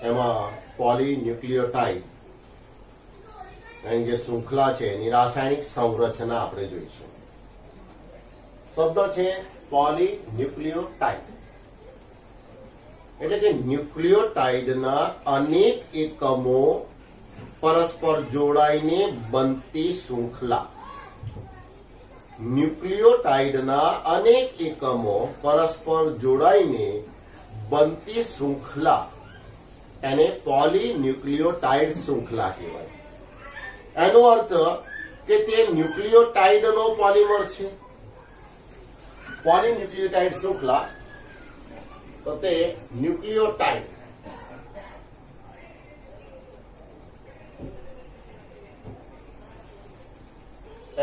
એમાં પોલીન્યુક્લિયોટાઇડ એની જે શૃંખલા છે એની રાસાયણિક સંરચના આપણે જોઈશું. શબ્દ છે પોલીન્યુક્લિયોટાઇડ, એટલે કે ન્યુક્લિયોટાઇડના અનેક એકમો પરસ્પર જોડાઈને બનતી શૃંખલા. ન્યુક્લિયોટાઇડના અનેક એકમો પરસ્પર જોડાઈને બનતી શૃંખલા એને પોલીન્યુક્લિયોટાઇડ શૃંખલા કહેવાય. એનો અર્થ કે તે ન્યુક્લિયોટાઇડનો પોલિમર છે. પોલીન્યુક્લિયોટાઇડ શૃંખલા તો તે ન્યુક્લિયોટાઇડ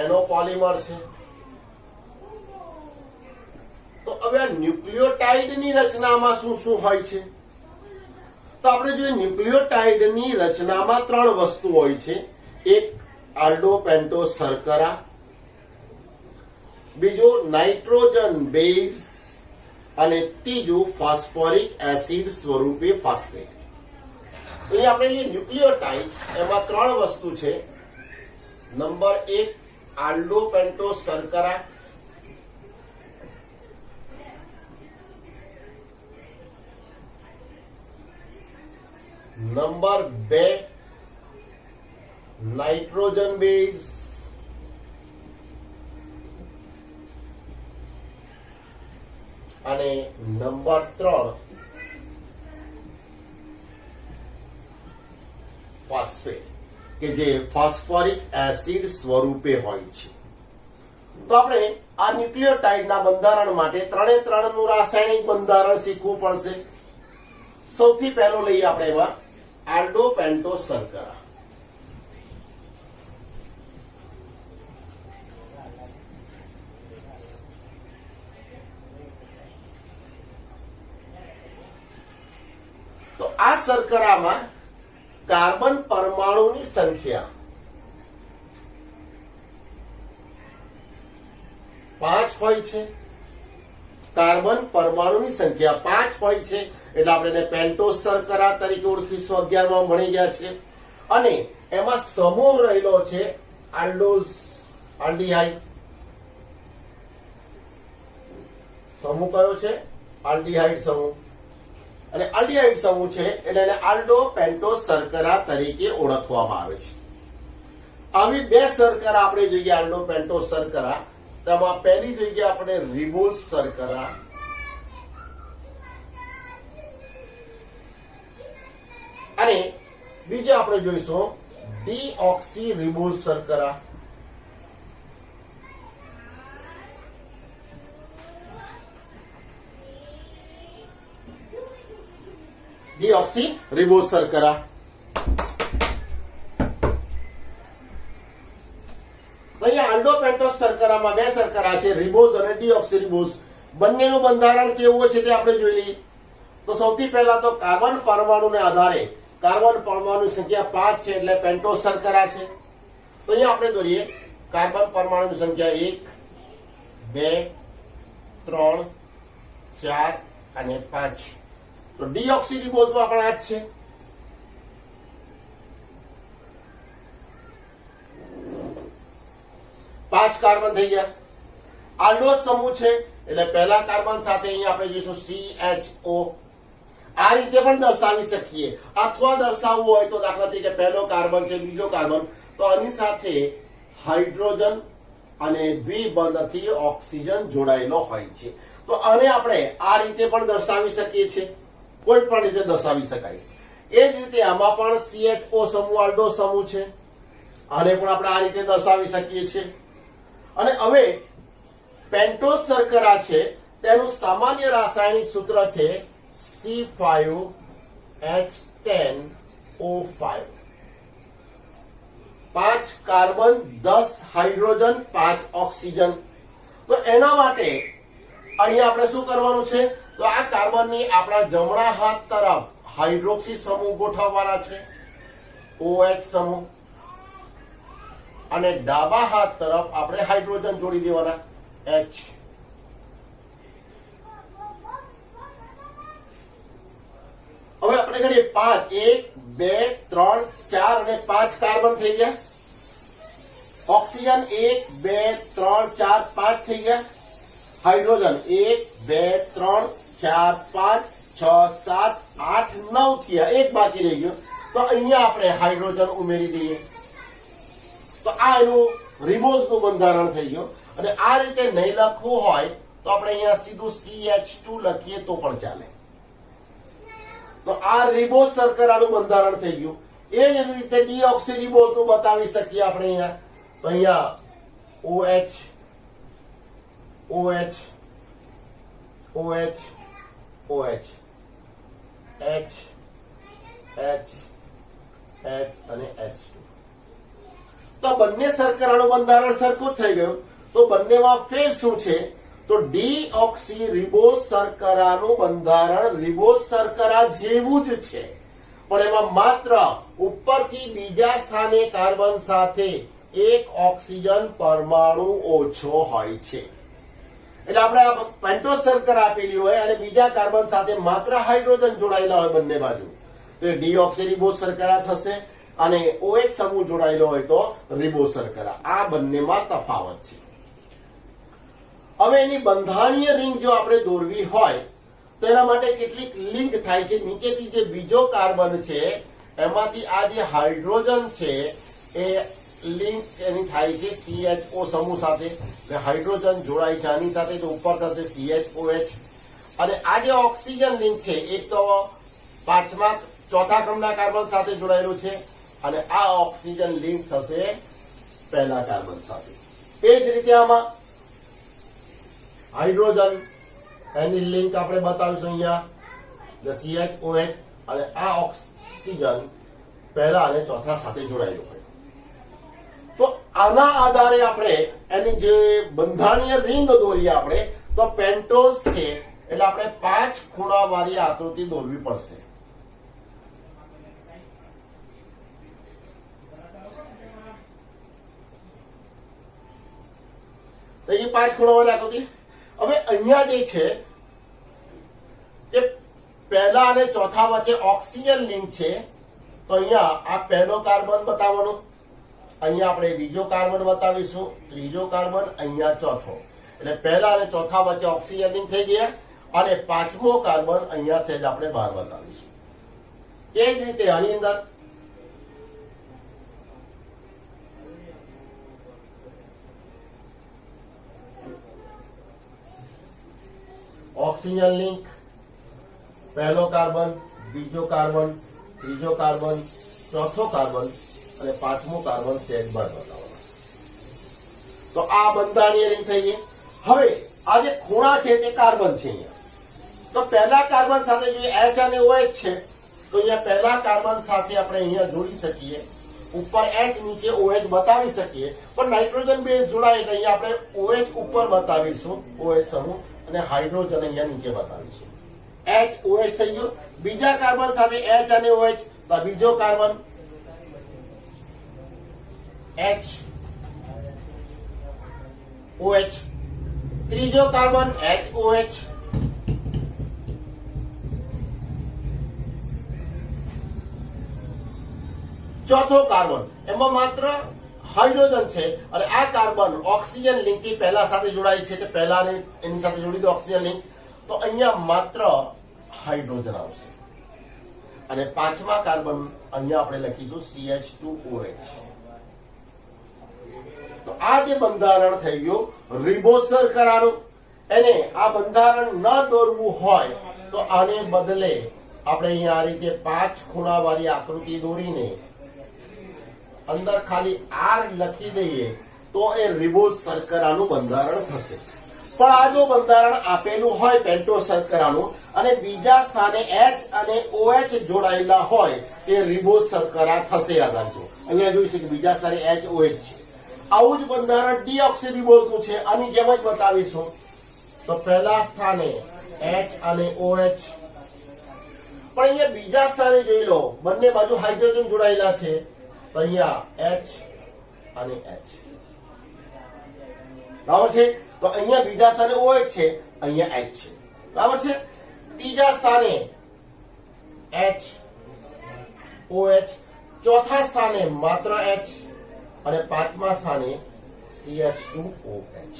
એનો પોલિમર છે. તો હવે આ ન્યુક્લિયોટાઇડની રચનામાં શું શું હોય છે? તો આપણે જોઈએ ન્યુક્લિયોટાઇડની રચનામાં 3 વસ્તુ હોય છે. એક આલ્ડોપેન્ટોસ શર્કરા, બીજો નાઇટ્રોજન બેઝ અને ત્રીજું ફોસ્ફોરિક એસિડ સ્વરૂપે ફોસ્ફેટ. અહીં આપણે જે ન્યુક્લિયોટાઇડ એમાં 3 વસ્તુ છે. નંબર 1 આલ્ડોપેન્ટોસ શર્કરા, નંબર 2 નાઇટ્રોજન બેઝ અને નંબર 3 ફોસ્ફેટ કે જે ફોસ્ફોરિક એસિડ સ્વરૂપે હોય છે. તો આપણે આ ન્યુક્લિયોટાઇડના બંધારણ માટે 3 નું રાસાયણિક બંધારણ શીખવું પડશે. સૌથી પહેલો લઈએ આપણે એમાં આલ્ડોપેન્ટોસ શર્કરા. તો આ શર્કરામાં કાર્બન પરમાણુની સંખ્યા 5 હોય છે. કાર્બન પરમાણુની સંખ્યા 5 હોય છે એટલે આપણે એને પેન્ટોસ શર્કરા તરીકે ઓળખીશું. 11 માં ભણી ગયા છે. અને એમાં સમૂહ રહેલો છે આલ્ડીહાઇડ. સમૂહ કયો છે? આલ્ડીહાઇડ સમૂહ. અને આલ્ડીહાઇડ સમૂહ છે એટલે એને આલ્ડોપેન્ટોસ શર્કરા તરીકે ઓળખવામાં આવે છે. આવી 2 શર્કરા આપણે જોઈએ આલ્ડોપેન્ટોસ શર્કરા. તેમાં પહેલી જોઈએ આપણે રિબોઝ શર્કરા, અને બીજો આપણે જોઈશું ડીઓક્સી રિબોઝ શર્કરા. ડીઓક્સી રિબોઝ શર્કરા. અહીંયા આલ્ડોપેન્ટોસ શર્કરામાં 2 શર્કરા છે, રિબોઝ અને ડીઓક્સી રિબોઝ. બંનેનું બંધારણ કેવું હોય છે તે આપણે જોઈ લઈએ. તો સૌથી પહેલા તો કાર્બન પરમાણુને આધારે કાર્બન પરમાણુની સંખ્યા 5 છે એટલે પેન્ટોસ શર્કરા છે. તો અહીંયા આપણે દોરીએ કાર્બન પરમાણુની સંખ્યા 1 2 3 4 અને 5. તો ડીઓક્સી રિબોઝમાં પણ આ જ છે. પાંચ કાર્બન થઈ ગયા. આલ્ડોસ સમૂહ છે એટલે પહેલા કાર્બન સાથે અહીંયા આપણે જોઈશું CHO. આ રીતે પણ દર્શાવી શકીએ, અથવા દર્શાવવું હોય તો દાખલા તરીકે પહેલો કાર્બન છે, બીજો કાર્બન, તો આની સાથે હાઇડ્રોજન અને દ્વિબંધથી ઓક્સિજન જોડાયેલો હોય છે. તો આને આપણે આ રીતે પણ દર્શાવી શકીએ છીએ, કોઈ પણ રીતે દર્શાવી શકાય. એ જ રીતે આમાં પણ CHO સમૂહ આલ્ડોસ સમૂહ છે, આને પણ આપણે આ રીતે દર્શાવી શકીએ છીએ. અને હવે પેન્ટોસ શર્કરા છે તેનું સામાન્ય રાસાયણિક સૂત્ર છે C5H10O5. 5 carbon 10 hydrogen 5 oxygen. તો એના માટે અહીંયા આપણે શું કરવાનું છે? તો આ કાર્બનની આપણા જમણા હાથ તરફ હાઇડ્રોક્સી સમૂહ ગોઠવવાના છે, OH સમૂહ, અને ડાબા હાથ તરફ આપણે હાઇડ્રોજન જોડી દેવાના, H. હવે આપણે ગણીએ 5 1 2 3 4 અને 5 કાર્બન થઈ ગયા. ઓક્સિજન 1 2 3 4 5 થઈ ગયા. હાઇડ્રોજન 1 2 3 4 5 6 7 8 9 થયા. એક બાકી રહી ગયો, તો અહીંયા આપણે હાઇડ્રોજન ઉમેરી દઈએ. તો આ એનું રિબોઝનું બંધારણ થઈ ગયું. અને આ રીતે નહીં લખવું હોય તો આપણે અહીંયા સીધું CH2 લખીએ તો પણ ચાલે. તો આ રિબોઝ શર્કરાનું બંધારણ થઈ ગયું. એ જ રીતે ડીઓક્સીરિબોઝનું બતાવી શકીએ આપણે અહીંયા. તો અહીંયા OH OH OH OH H H H અને H2. તો બંને શર્કરાનું બંધારણ સરખું થઈ ગયું. તો બંનેમાં ફેર શું છે? તો ડીઓક્સીરિબોઝ શર્કરાનું બંધારણ રિબોઝ શર્કરા જેવું જ છે, પણ એમાં માત્ર ઉપરથી બીજા સ્થાને કાર્બન સાથે એક ઓક્સિજન પરમાણુ ઓછો હોય છે. એટલે આપણે આ પેન્ટોઝ શર્કરા આપેલી હોય અને બીજા કાર્બન સાથે માત્ર હાઇડ્રોજન જોડાયેલા હોય બંને બાજુ, તો એ ડીઓક્સીરિબોઝ શર્કરા થશે. અને OH સમૂહ જોડાયેલો હોય તો રિબોઝ શર્કરા. આ બંનેમાં તફાવત છે. હવે એની બંધારણીય રિંગ જો આપણે દોરવી હોય તો એના માટે કેટલીક લિંક થાય છે. નીચેથી જે બીજો કાર્બન છે એમાંથી આ જે હાઇડ્રોજન છે એ લિંક એની થાય છે CHO સમૂહ સાથે. હાઇડ્રોજન જોડાય છે આની સાથે, તો ઉપર થશે CHOH. અને આ જે ઓક્સિજન લિંક છે એક તો ચોથા ક્રમના કાર્બન સાથે જોડાયેલું છે, અને આ ઓક્સિજન લિંક થશે પહેલા કાર્બન સાથે. એ જ રીતે આમાં હાઇડ્રોજન એની લિંક આપણે બતાવીશું અહીંયા, CHOH, અને આ ઓક્સિજન પહેલા અને ચોથા સાથે જોડાયેલું હોય. તો આના આધારે આપણે એની જે બંધારણીય રિંગ દોરીએ આપણે, તો પેન્ટોઝ છે એટલે આપણે 5 ખૂણા વાળી આકૃતિ દોરવી પડશે. તો એ 5 ખૂણા વાળી આકૃતિ. હવે અહીંયા જે છે કે પહેલા અને ચોથા વચ્ચે ઓક્સિજન લિંક છે, તો અહીંયા આ પહેલો કાર્બન બતાવવાનો, અહીંયા આપણે બીજો કાર્બન બતાવીશું, ત્રીજો કાર્બન, અહીંયા ચોથો. એટલે પહેલા અને ચોથા વચ્ચે ઓક્સિજન લિંક થઈ ગયા. અને પાંચમો કાર્બન અહીંયા સહેજ આપણે બહાર બતાવીશું. એ જ રીતે આની અંદર ઓક્સિજન લિંક, પહેલો કાર્બન, બીજો કાર્બન, ત્રીજો કાર્બન, ચોથો કાર્બન અને પાંચમો કાર્બન સહેજ બહાર બતાવવાનો. તો આ બંધારણીય રિંગ થઈ ગઈ. હવે આ જે ખૂણા છે તે કાર્બન છે અહીંયા. તો પહેલા કાર્બન સાથે જે H અને OH છે, તો અહીંયા પહેલા કાર્બન સાથે આપણે અહીંયા જોડી શકીએ. ઉપર H નીચે OH બતાવી શકીએ, પણ નાઇટ્રોજન બેઝ જોડાય એટલે અહીંયા આપણે OH ઉપર બતાવીશું, OH સમૂહ, અને હાઇડ્રોજન અહીંયા નીચે બતાવીશું. H OH થઈ ગયો. બીજા કાર્બન સાથે H અને OH, તો બીજો કાર્બન H OH, ત્રીજો કાર્બન HOH, ચોથો કાર્બન એમાં માત્ર હાઇડ્રોજન છે, અને આ કાર્બન ઓક્સિજન લિંક થી પહેલા સાથે જોડાય છે, તે પહેલા એની સાથે જોડી દો ઓક્સિજન લિંક, તો અહીંયા માત્ર હાઇડ્રોજન આવશે. અને પાંચમા કાર્બન અહીંયા આપણે લખીશું CH2OH. તો આ જે બંધારણ થઈ ગયું રિબોઝ શર્કરાનું, એને આ બંધારણ ન દોરવું હોય તો આને બદલે આપણે અહીંયા આ રીતે 5 ખૂણા વાળી આકૃતિ દોરીને અંદર ખાલી R લખી દઈએ તો એ રિબોઝ શર્કરાનું બંધારણ થશે. પણ આ જો બંધારણ આપેલું હોય પેન્ટોઝ શર્કરાનું અને બીજા સ્થાને H અને OH જોડાયેલા હોય તે રિબોઝ શર્કરા થશે. યાદ રાખજો, અહીંયા જોઈ શકીએ બીજા સ્થાને HOH છે. આવું જ બંધારણ ડીઓક્સીરિબોઝનું છે, આની જેમ જ બતાવીશું. તો પહેલા સ્થાને H અને OH, પણ અહીંયા બીજા સ્થાને જોઈ લો બંને બાજુ હાઇડ્રોજન જોડાયેલા છે, તો અહીંયા H અને H. બરાબર છે? તો અહીંયા બીજા સ્થાને OH છે, અહીંયા H છે. બરાબર છે? ત્રીજા સ્થાને H OH, ચોથા સ્થાને માત્ર H અને પાંચમા સ્થાને CH2OH.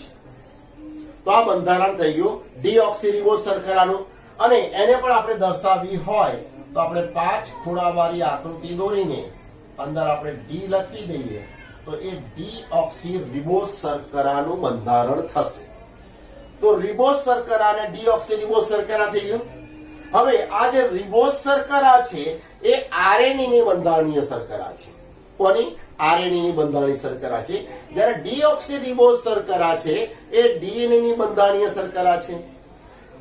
તો આ બંધારણ થઈ ગયું ડીઓક્સીરિબોઝ શર્કરાનું. અને એને પણ આપણે દર્શાવવી હોય તો આપણે 5 ખૂણાવાળી આકૃતિ દોરીને અંદર આપણે ડી લખી દઈએ તો એ ડીઓક્સીરિબોઝ શર્કરાનું બંધારણ થશે. તો રિબોઝ શર્કરા અને ડીઓક્સીરિબોઝ શર્કરા થઈ ગયું. હવે આ જે રિબોઝ શર્કરા છે એ આરએનએ ની બંધારણીય શર્કરા છે. કોની? આરએનએ ની બંધારણીય શર્કરા છે. જ્યારે ડીઓક્સીરિબોઝ શર્કરા છે એ ડીએનએ ની બંધારણીય શર્કરા છે.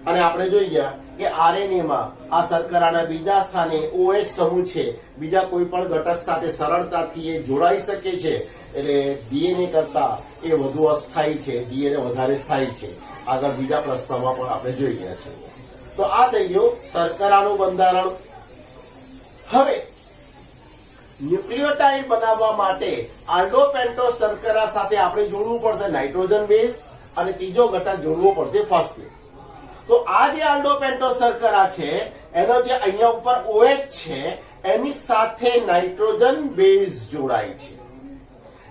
અને આપણે જોઈ ગયા કે આરએનએ માં આ શર્કરાના બીજા સ્થાને OH સમૂહ છે, બીજા કોઈ પણ ઘટક સાથે સરળતાથી એ જોડાઈ શકે છે. એટલે ડીએનએ કરતા એ વધુ અસ્થાયી છે, ડીએનએ વધારે સ્થાયી છે. આગળ બીજા પ્રશ્નમાં પણ આપણે જોઈ ગયા છે. તો આ થઈ ગયું શર્કરાનું બંધારણ. હવે ન્યુક્લિયોટાઇડ બનાવવા માટે આલ્ડોપેન્ટોઝ શર્કરા સાથે આપણે જોડવું પડશે નાઇટ્રોજન બેઝ અને ત્રીજો ઘટક જોડવો પડશે ફોસ્ફેટ. તો આ જે આલ્ડોપેન્ટોઝ શર્કરા છે એનો જે અહીંયા ઉપર OH છે એની સાથે નાઇટ્રોજન બેઝ જોડાય છે.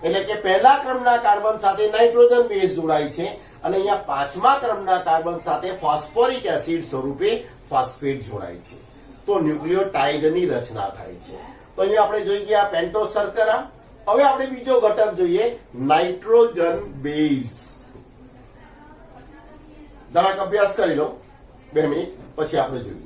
એટલે કે પહેલા ક્રમના કાર્બન સાથે નાઇટ્રોજન બેઝ જોડાય છે અને અહીંયા પાંચમા ક્રમના કાર્બન સાથે ફોસ્ફોરિક એસિડ સ્વરૂપે ફોસ્ફેટ જોડાય છે. તો ન્યુક્લિયોટાઇડની રચના થાય છે. તો અહીંયા આપણે જોઈ ગયા પેન્ટોઝ શર્કરા. હવે આપણે બીજો ઘટક જોઈએ નાઇટ્રોજન બેઝ. જરાક અભ્યાસ કરી લો 2 મિનિટ પછી આપણે જોઈએ.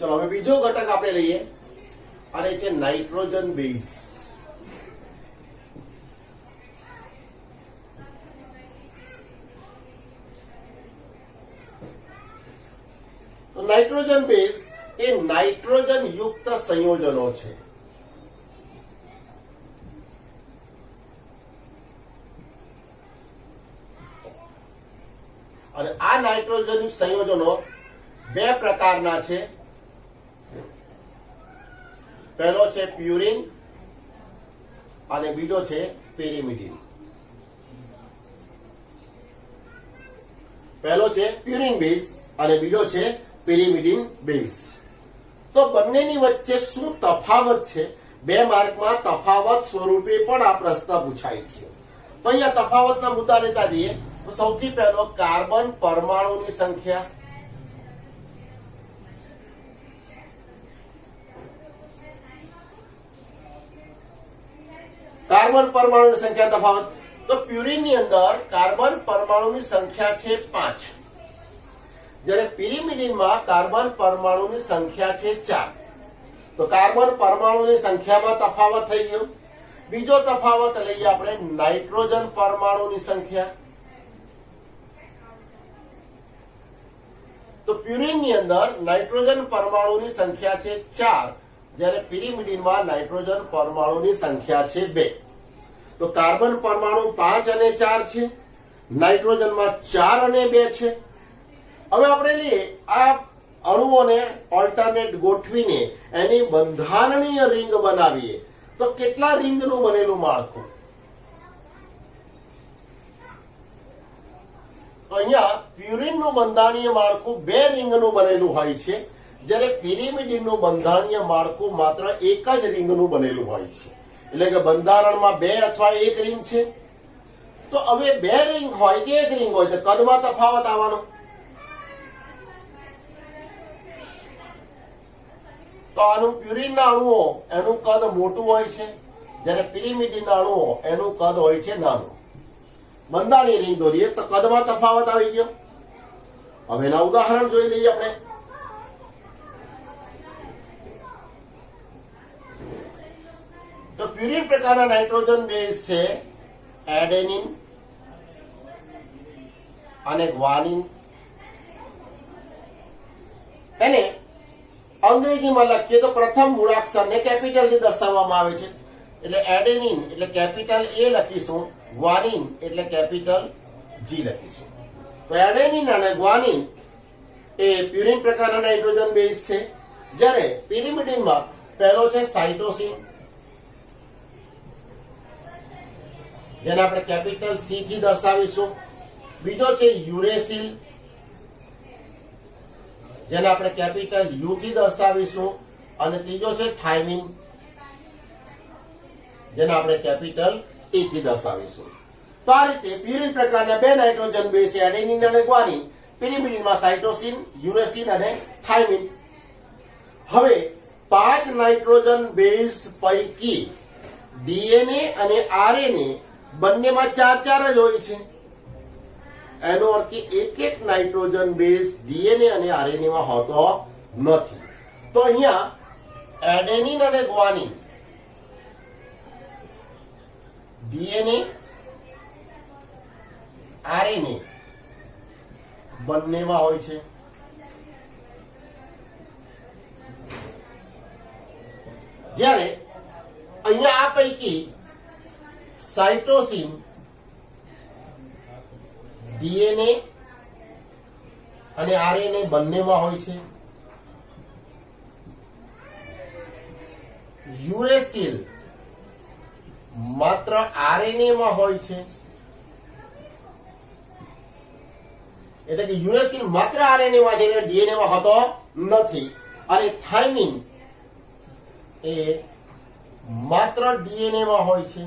ચલો હવે બીજો ઘટક આપણે લઈએ અને છે નાઇટ્રોજન બેઝ. તો નાઇટ્રોજન બેઝ એ નાઇટ્રોજન યુક્ત સંયોજનો છે. અને આ નાઇટ્રોજન સંયોજનો 2 પ્રકારના છે. પહેલો છે પ્યુરિન અને બીજો છે પેરિમિડિન. પહેલો છે પ્યુરિન બેઝ અને બીજો છે પેરિમિડિન બેઝ. તો બંનેની વચ્ચે શું તફાવત છે? 2 માર્કમાં તફાવત સ્વરૂપે પણ આ પ્રશ્ન પૂછાય છે. તો અહીંયા તફાવતના મુદ્દા લેતા જઈએ તો સૌથી પહેલો કાર્બન પરમાણુની સંખ્યા. કાર્બન પરમાણુની સંખ્યા તફાવત. તો પ્યુરિન ની અંદર કાર્બન પરમાણુની સંખ્યા છે 5, જ્યારે પિરિમિડિન માં કાર્બન પરમાણુની સંખ્યા છે 4. તો કાર્બન પરમાણુની સંખ્યામાં તફાવત થઈ ગયો. બીજો તફાવત લઈએ આપણે નાઇટ્રોજન પરમાણુની સંખ્યા. તો પ્યુરિન ની અંદર નાઇટ્રોજન પરમાણુની સંખ્યા છે 4, જ્યારે પિરિમિડિનમાં નાઇટ્રોજન પરમાણુની સંખ્યા છે 2. તો કાર્બન પરમાણુ 5 અને 4 છે, નાઇટ્રોજનમાં 4 અને 2 છે. હવે આપણે લઈએ આ અણુઓને ઓલ્ટરનેટ ગોઠવીને એની બંધારણીય રિંગ બનાવીએ તો કેટલા રિંગનું બનેલું માળખું? તો અહીંયા પ્યુરિનનું બંધારણીય માળખું 2 રિંગનું બનેલું હોય છે, જ્યારે પિરિમિડિનનું બંધારણીય માળખું માત્ર 1 જ રિંગનું બનેલું હોય છે. એટલે કે બંધારણમાં 2 અથવા 1 રિંગ છે. તો હવે 2 રિંગ હોય કે 1 રિંગ હોય તો કદમાં તફાવત આવવાનો. તો આનું પ્યુરિનના અણુઓ એનું કદ મોટું હોય છે, જ્યારે પિરિમિડિનના અણુઓ એનું કદ હોય છે નાનું. બંધારણીય રિંગ દોરીએ તો કદમાં તફાવત આવી ગયો. હવે એના ઉદાહરણ જોઈ લઈએ આપણે. પ્યુરિન પ્રકારના નાઇટ્રોજન બેઝ છે એડેનિન અને ગ્વાનિન. એને અંગ્રેજીમાં લખીએ તો પ્રથમ મૂળાક્ષરને કેપિટલ થી દર્શાવવામાં આવે છે. એટલે એડેનિન એટલે કેપિટલ એ લખીશું, ગ્વાનિન એટલે કેપિટલ જી લખીશું. તો એડેનિન અને ગ્વાનિન એ પ્યુરિન પ્રકારના નાઇટ્રોજન બેઝ છે. જ્યારે પિરિમિડિનમાં પહેલો છે સાઇટોસિન, જેને આપણે કેપિટલ સી થી દર્શાવીશું. બીજો છે યુરેસિલ, જેને આપણે કેપિટલ યુ થી દર્શાવીશું. અને ત્રીજો છે થાઇમિન, જેને આપણે કેપિટલ ટી થી દર્શાવીશું. તો આ રીતે પ્યુરિન પ્રકારના બે નાઇટ્રોજન બેઝ એડેનિન અને ગ્વાનિન, પિરિમિડિનમાં સાઇટોસિન, યુરેસિન અને થાઇમિન. હવે 5 નાઇટ્રોજન બેઝ પૈકી ડીએનએ અને આરએનએ બંનેમાં 4 જ હોય છે. એનો અર્થ કે એક નાઇટ્રોજન બેઝ ડીએનએ અને આરએનએ માં હોતો નથી. તો અહીંયા એડેનિન અને ગ્વાનિન ડીએનએ આરએનએ બંનેમાં હોય છે. જ્યારે અહીંયા આ પૈકી સાઇટોસિન ડીએનએ અને આરએનએ બંનેમાં હોય છે. યુરેસિલ માત્ર આરએનએ માં હોય છે. એટલે કે યુરેસિલ માત્ર આરએનએ માં છે, એટલે ડીએનએ માં હોતો નથી. અને થાઇમિન એ માત્ર ડીએનએ માં હોય છે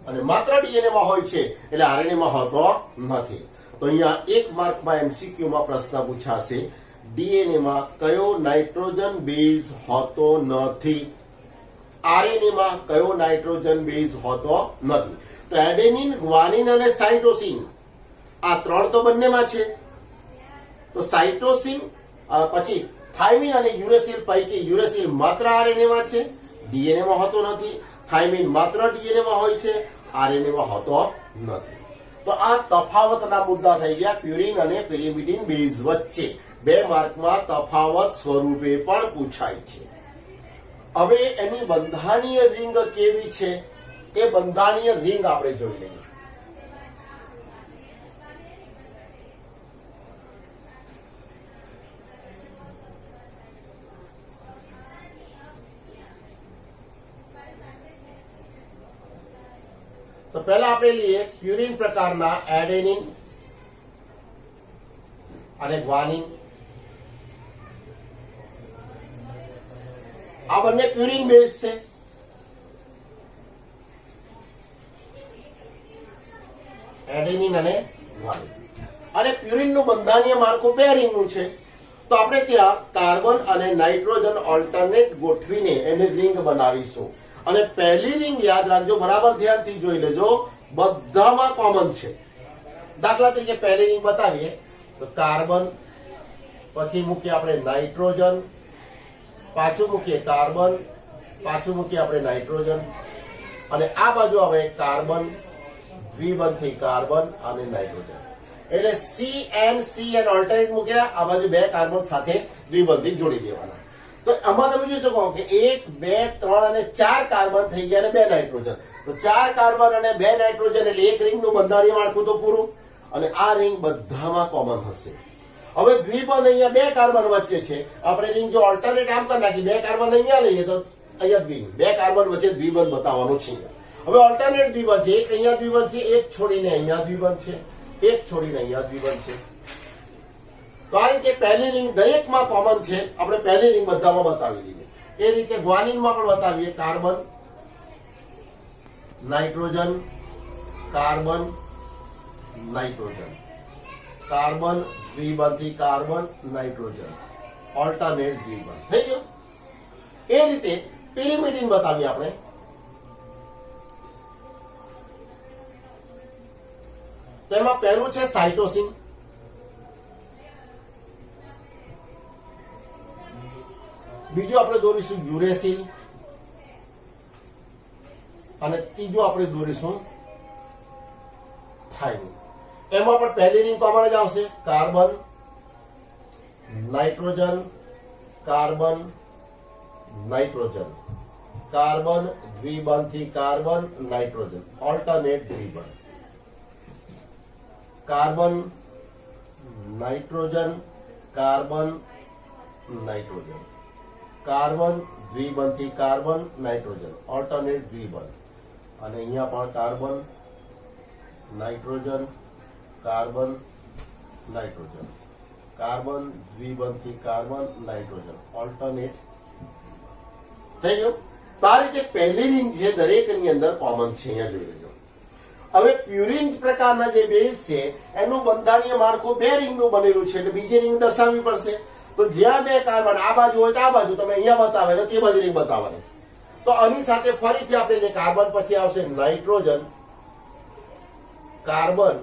અને માત્ર ડીએનએ માં હોય છે, એટલે આરએનએ માં હોતો નથી. તો અહીંયા 1 માર્કમાં એમસીક્યુ માં પ્રશ્ન પૂછાશે, ડીએનએ માં કયો નાઇટ્રોજન બેઝ હોતો નથી, આરએનએ માં કયો નાઇટ્રોજન બેઝ હોતો નથી. તો એડેનિન, ગ્વાનિન અને સાઇટોસિન આ 3 તો બંનેમાં છે. તો સાઇટોસિન પછી થાઇમિન અને યુરેસિલ પૈકી યુરેસિલ માત્ર આરએનએ માં છે, ડીએનએ માં હોતો નથી. થાઇમિન માત્ર ડીએનએ માં હોય છે, આરએનએ માં હોતો નથી. તો આ તફાવતના મુદ્દા થઈ ગયા પ્યુરિન અને પિરિમિડિન બેઝ વચ્ચે. 2 માર્કમાં તફાવત સ્વરૂપે પણ પૂછાય છે. હવે એની બંધારણીય રિંગ કેવી છે એ બંધારણીય રિંગ આપણે જોઈ લઈએ. તો પહેલા આપણે લઈએ પ્યુરિન પ્રકારના એડેનિન અને ગ્વાનિન. આ બંને પ્યુરિન બેઝ છે. એડેનિન અને ગ્વાનિન. અને પ્યુરિન નું બંધારણીય માળખું 2 રિંગનું છે. તો આપણે ત્યાં કાર્બન અને નાઇટ્રોજન ઓલ્ટરનેટ ગોઠવીને એને રિંગ બનાવીશું. અને પહેલી રિંગ યાદ રાખજો, બરાબર ધ્યાનથી જોઈ લેજો, બધામાં કોમન છે. દાખલા તરીકે પહેલી રિંગ બતાવીએ તો કાર્બન, પછી મૂકીએ આપણે નાઇટ્રોજન, પાછું મૂકીએ કાર્બન, પાછું મૂકીએ આપણે નાઇટ્રોજન, અને આ બાજુ આવે કાર્બન, દ્વિબંધી કાર્બન અને નાઇટ્રોજન. એટલે CN ઓલ્ટરનેટ મૂક્યા, આ બાજુ 2 કાર્બન સાથે દ્વિબંધી જોડી દેવાના. તો આમાં તમે જોઈ શકો કે 1, 2, 3 અને 4 કાર્બન થઈ ગયા અને 2 નાઇટ્રોજન. તો 4 કાર્બન અને 2 નાઇટ્રોજન એટલે એક રિંગનું બંધારણીય માળખું તો પૂરું. અને આ રિંગ બધામાં કોમન હશે. હવે દ્વિબંધ અહીંયા 2 કાર્બન વચ્ચે છે. આપણે રિંગ જો ઓલ્ટરનેટ આમ કરી નાખી, 2 કાર્બન અહીંયા લઈએ તો અહીંયા દ્વિબંધ, 2 કાર્બન વચ્ચે દ્વિબંધ બતાવવાનું છે. હવે ઓલ્ટરનેટ દ્વિબંધ છે, એક અહીંયા દ્વિબંધ છે, એક છોડીને અહીંયા દ્વિબંધ છે, એક છોડીને અહીંયા દ્વિબંધ છે. તો આ રીતે પહેલી રિંગ દરેકમાં કોમન છે. આપણે પહેલી રિંગ બધામાં બતાવી દીધી. એ રીતે ગ્વાનિનમાં પણ બતાવીએ, carbon, nitrogen, carbon, nitrogen, carbon, દ્વિબંધી કાર્બન, નાઇટ્રોજન, ઓલ્ટરનેટ દ્વિબંધ થઈ ગયું. એ રીતે પિરિમિડિન બતાવીએ આપણે. તેમાં પહેલું છે સાઇટોસિન. બીજું આપણે દોરીશું યુરેસિલ અને ત્રીજું આપણે દોરીશું થાઇમિન. એમાં પણ પહેલી રિંગ કોમન જ આવશે, carbon, nitrogen, carbon, nitrogen, carbon દ્વિબંધથી કાર્બન, નાઇટ્રોજન, ઓલ્ટરનેટ દ્વિબંધ, carbon, nitrogen, carbon, nitrogen, carbon દ્વિબંધથી કાર્બન, નાઇટ્રોજન, ઓલ્ટરનેટ દ્વિબંધ, અને અહીંયા પણ carbon, nitrogen, carbon, nitrogen, carbon દ્વિબંધથી કાર્બન, નાઇટ્રોજન, ઓલ્ટરનેટ થઈ ગયું. તો આ રીતે પહેલી રિંગ છે દરેકની અંદર કોમન છે, અહીંયા જોઈ લેજો. હવે પ્યુરિન પ્રકારના જે બેઝ છે એનું બંધારણીય માળખું બે રિંગનું બનેલું છે, એટલે બીજી રિંગ દર્શાવવી પડશે. તો જ્યાં બે કાર્બન આ બાજુ હોય તો આ બાજુ તમે અહીંયા બતાવે ને તે બાજુ રિંગ બતાવવાની. તો આની સાથે ફરીથી આપણે જે કાર્બન પછી આવશે નાઇટ્રોજન, કાર્બન,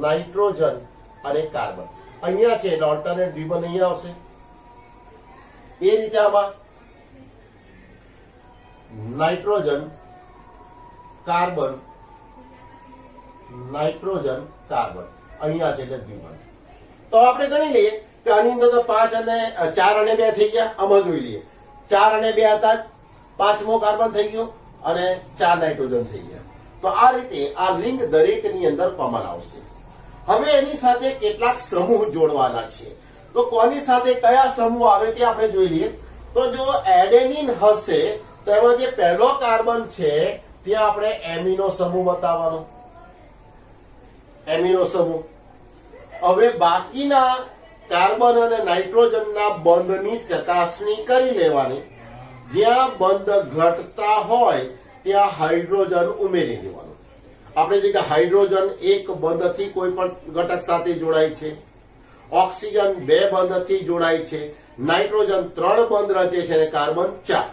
નાઇટ્રોજન અને કાર્બન. અહીંયા છે એટલે ઓલ્ટરનેટ દ્વિબંધ અહીંયા આવશે. એ રીતે આમાં નાઇટ્રોજન, કાર્બન, નાઇટ્રોજન, કાર્બન અહીંયા છે એટલે દ્વિબંધ. તો આપણે ગણી લઈએ કે આની અંદર તો 5 અને 4 અને 2 થઈ ગયા. આમાં જોઈ લઈએ 4 અને 2 હતા, પાંચમો કાર્બન થઈ ગયો અને 4 નાઇટ્રોજન થઈ ગયા. તો આ રીતે આ રિંગ દરેકની અંદર કોમન આવશે. હવે એની સાથે કેટલાક સમૂહ જોડવાના છે. તો કોની સાથે કયા સમૂહ આવે તે આપણે જોઈ લઈએ. તો જો એડેનિન હશે તો એમાં જે પહેલો કાર્બન છે ત્યાં આપણે એમિનો સમૂહ બતાવવાનો, એમિનો સમૂહ. હવે બાકીના કાર્બન અને નાઇટ્રોજનના બંધની ચકાસણી કરી લેવાની. જ્યાં બંધ ઘટતા હોય ત્યાં હાઇડ્રોજન ઉમેરી દેવાનું. આપણે જોઈએ કે હાઇડ્રોજન એક બંધથી કોઈ પણ ઘટક સાથે જોડાય છે, ઓક્સિજન 2 બંધથી જોડાય છે, નાઇટ્રોજન 3 બંધ રચે છે અને કાર્બન 4.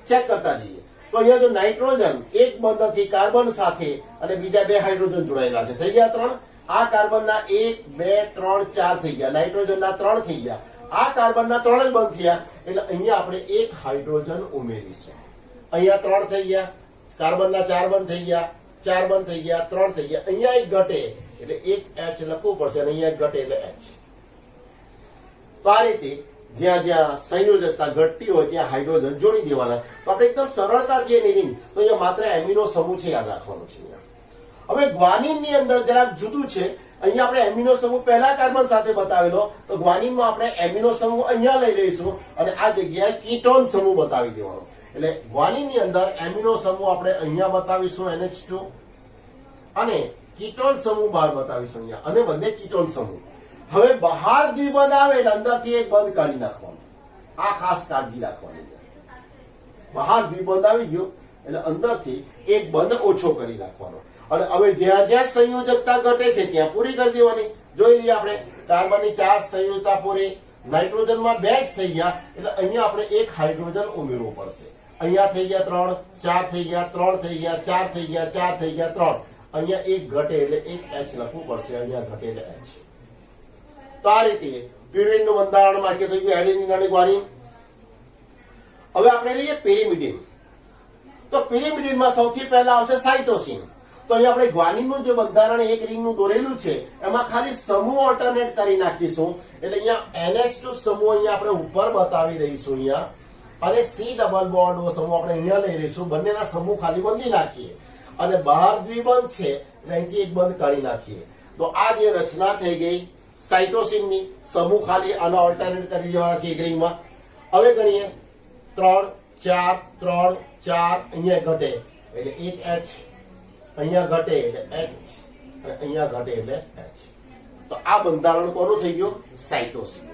ચેક કરતા જઈએ. તો અહીંયા જો નાઇટ્રોજન એક બંધથી કાર્બન સાથે અને બીજા 2 હાઇડ્રોજન જોડાયેલા છે, થઈ ગયા 3. આ કાર્બનના 1 2 3 4 થઈ ગયા, નાઇટ્રોજનના 3 થઈ ગયા, આ કાર્બનના 3 જ બંધ થયા એટલે અહીંયા આપણે એક હાઇડ્રોજન ઉમેરીશું. અહીંયા 3 થઈ ગયા, કાર્બનના 4 બંધ થઈ ગયા, 4 બંધ થઈ ગયા, 3 થઈ ગયા, અહીંયા એક ઘટે એટલે એક H લખવું પડશે અને અહીંયા એક ઘટે એટલે H. તો આ રીતે જ્યાં જ્યાં સંયોજકતા ઘટતી હોય ત્યાં હાઇડ્રોજન જોડી દેવાના. તો આપણે એકદમ સરળતાથી એની રિંગ, તો અહીંયા માત્ર એમિનો સમૂહ છે, યાદ રાખવાનું છે. હવે ગ્વાનિન ની અંદર જરાક જુદું છે. અહીંયા આપણે એમિનો સમૂહ પહેલા કાર્બન સાથે બતાવેલો, તો ગ્વાનિનમાં આપણે એમિનો સમૂહ અહીંયા લઈ લઈશું અને આ જગ્યાએ કીટોન સમૂહ બતાવી દેવાનો. એટલે ગ્વાનિન ની અંદર એમિનો સમૂહ આપણે અહીંયા બતાવીશું NH2 અને કીટોન સમૂહ બહાર બતાવીશું અહીંયા, અને બંને કીટોન સમૂહ. હવે બહાર દ્વિબંધ આવે એટલે અંદરથી એક બંધ કાઢી નાખવાનો. આ ખાસ કાળજી રાખવાની. બહાર દ્વિબંધ આવી ગયો એટલે અંદરથી એક બંધ ઓછો કરી નાખવાનો. અને હવે જ્યાં જ્યાં સંયોજકતા ઘટે છે ત્યાં પૂરી કરી દેવાની. જોઈ લઈએ આપણે કાર્બનની 4 સંયોજકતા પૂરી, નાઇટ્રોજનમાં 2 જ થઈ ગયા એટલે અહીંયા આપણે એક હાઇડ્રોજન ઉમેરવું પડશે. અહીંયા થઈ ગયા 3, 4 થઈ ગયા, 3 થઈ ગયા, 4 થઈ ગયા, 4 થઈ ગયા, 3. અહીંયા એક ઘટે એટલે એક H લખવું પડશે, અહીંયા ઘટે એટલે H. તો આ રીતે પ્યુરિનનું બંધારણ માર્કે થઈ ગયું એડેનિન અને ગ્વાનિન. હવે આપણે લઈએ પેરિમિડિન. તો પેરિમિડિનમાં સૌથી પહેલા આવશે સાઇટોસિન. તો અહીંયા આપણે ગ્વાનિનનું જે બંધારણ એક રિંગનું દોરેલું છે એમાં ખાલી સમૂહ ઓલ્ટરનેટ કરી નાખીશું. એટલે અહીંયા NH2 સમૂહ અહીંયા આપણે ઉપર બતાવી દઈશું અહીંયા, અને C ડબલ બોન્ડ સમૂહ આપણે અહીંયા લઈ લઈશું. બંનેના સમૂહ ખાલી બદલી નાખીએ અને બહાર દ્વિબંધ છે એટલે અહીંથી એક બંધ કાઢી નાખીએ. તો આ જે રચના થઈ ગઈ સાઇટોસિનની, સમૂહ ખાલી આના ઓલ્ટરનેટ કરી દેવાના છે એક રિંગમાં. હવે ગણીએ 3 4 3 4, અહીંયા ઘટે એટલે એક H, અહીંયા ઘટે એટલે H અને અહીંયા ઘટે એટલે H. તો આ બંધારણ કોનું થઈ ગયું? સાઇટોસિન.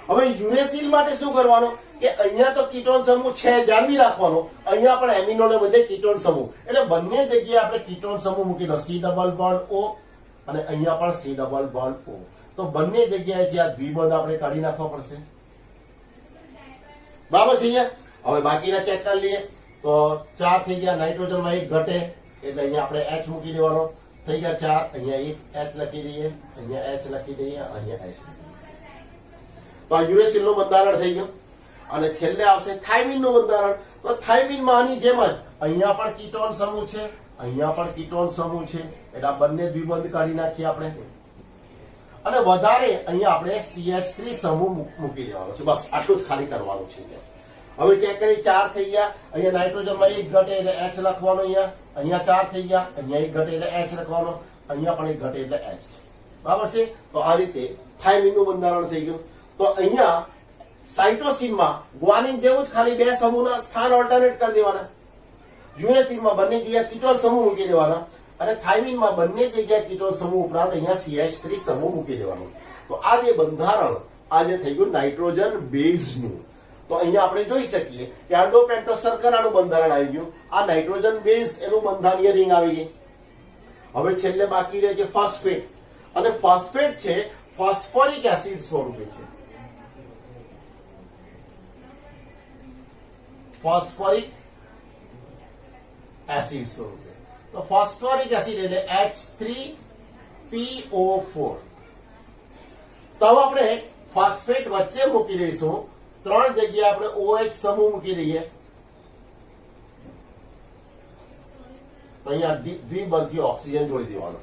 હવે યુરેસિલ માટે શું કરવાનું કે અહીંયા તો કીટોન સમૂહ છે જાળવી રાખવાનો, અહીંયા પણ એમિનોને બદલે કીટોન સમૂહ, એટલે બંને જગ્યાએ આપણે કીટોન સમૂહ મૂકીનો, C ડબલ બોન્ડ O અને અહીંયા પણ C ડબલ બોન્ડ O. તો બંને જગ્યાએ જ્યાં દ્વિબંધ આપણે કાઢી નાખવા પડશે. બરાબર છે. હવે બાકીના ચેક કરી લઈએ. તો 4 થઈ ગયા, નાઇટ્રોજનમાં 1 ઘટે એટલે અહીંયા આપણે H મૂકી દેવાનો, થઈ ગયા 4, અહીંયા એક H લખી દઈએ, અહીંયા H લખી દઈએ, અહીંયા H લખી દઈએ. તો આ યુરેસિલનું બંધારણ થઈ ગયું. અને છેલ્લે આવશે થાઇમિન નું બંધારણ. તો થાઇમિન માં આની જેમ જ અહીંયા પણ કીટોન સમૂહ છે, અહીંયા પણ કીટોન સમૂહ છે, એટલે આ બંને દ્વિબંધ કાઢી નાખીએ આપણે. અને વધારે અહીંયા આપણે CH3 સમૂહ મૂકી દેવાનો છે. બસ આટલું જ ખાલી કરવાનું છે. હવે ચેક કરી 4 થઈ ગયા. અહીંયા નાઇટ્રોજનમાં 1 ઘટે એટલે H લખવાનો. અહીંયા 4 થઈ ગયા. અહીંયા 1 ઘટે એટલે H લખવાનો. અહીંયા પણ 1 ઘટે એટલે H. બરાબર છે. તો આ રીતે થાઇમિન નું બંધારણ થઈ ગયું. તો અહીંયા સાઇટોસિનમાં ગ્વાનિન જેવું જ ખાલી 2 સમૂહના સ્થાન ઓલ્ટરનેટ કરી દેવાના. યુરેસિનમાં બંને જગ્યાએ કીટોન સમૂહ મૂકી દેવાના અને થાઇમિનમાં બંને જગ્યાએ કીટોન સમૂહ ઉપરાંત અહીંયા CH3 સમૂહ મૂકી દેવાનો. તો આ જે બંધારણ આ જે થઈ ગયું નાઇટ્રોજન બેઝનું. તો અહીંયા આપણે જોઈ શકીએ કે આલ્ડોપેન્ટોસ શર્કરાનું બંધારણ આવી ગયું. આ નાઇટ્રોજન બેઝ એનું બંધારણીય રિંગ આવી ગઈ. હવે છેલ્લે બાકી રહે છે ફોસ્ફેટ. અને ફોસ્ફેટ છે ફોસ્ફોરિક એસિડ સ્વરૂપે છે. ફોસ્ફોરિક એસિડ સ્વરૂપે. તો ફોસ્ફોરિક એસિડ એટલે H3PO4. તો હવે આપણે ફોસ્ફેટ વચ્ચે મૂકી દઈશું. 3 જગ્યાએ આપણે OH સમૂહ મૂકી દઈએ. તો અહીંયા દ્વિબંધી ઓક્સિજન જોડી દેવાનો.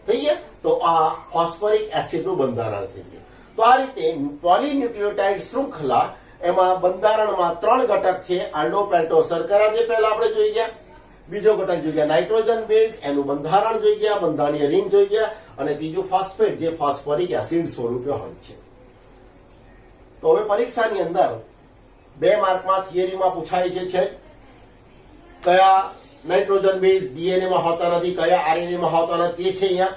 થઈ ગયા. તો આ ફોસ્ફોરિક એસિડ નું બંધારણ થઈ ગયું. તો આ રીતે પોલીન્યુક્લિયોટાઇડ શૃંખલા એમાં બંધારણમાં 3 ઘટક છે. આલ્ડોપેન્ટોસ શર્કરા જે પહેલા આપણે જોઈ ગયા. બીજો ઘટક જોઈ ગયા નાઇટ્રોજન બેઝ, એનું બંધારણ જોઈ ગયા, બંધારણીય રિંગ જોઈ ગયા. અને ત્રીજું ફોસ્ફેટ જે ફોસ્ફોરિક એસિડ સ્વરૂપે હોય છે. તો હવે પરીક્ષાની અંદર 2 માર્કમાં થિયરીમાં પૂછાય છે કયા નાઇટ્રોજન બેઝ DNA માં હોતા નથી, કયા RNA માં હોતા નથી. તે છે અહીંયા.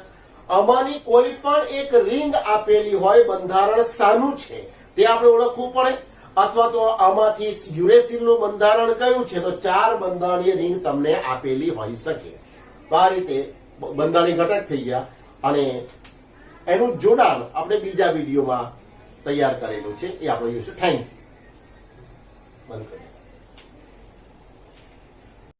આમાંની કોઈ પણ એક રિંગ આપેલી હોય, બંધારણ શાનું છે તે આપણે ઓળખવું પડે. અથવા તો આમાંથી યુરેસિલ નું બંધારણ કયું છે, તો 4 બંધારણીય રિંગ તમને આપેલી હોઈ શકે. તો આ રીતે બંધારણીય ઘટક થઈ ગયા. અને એનું જોડાણ આપણે બીજા વિડીયોમાં તૈયાર કરેલું છે, એ આપણે જોઈશું. Thank you. બંધ કરીએ.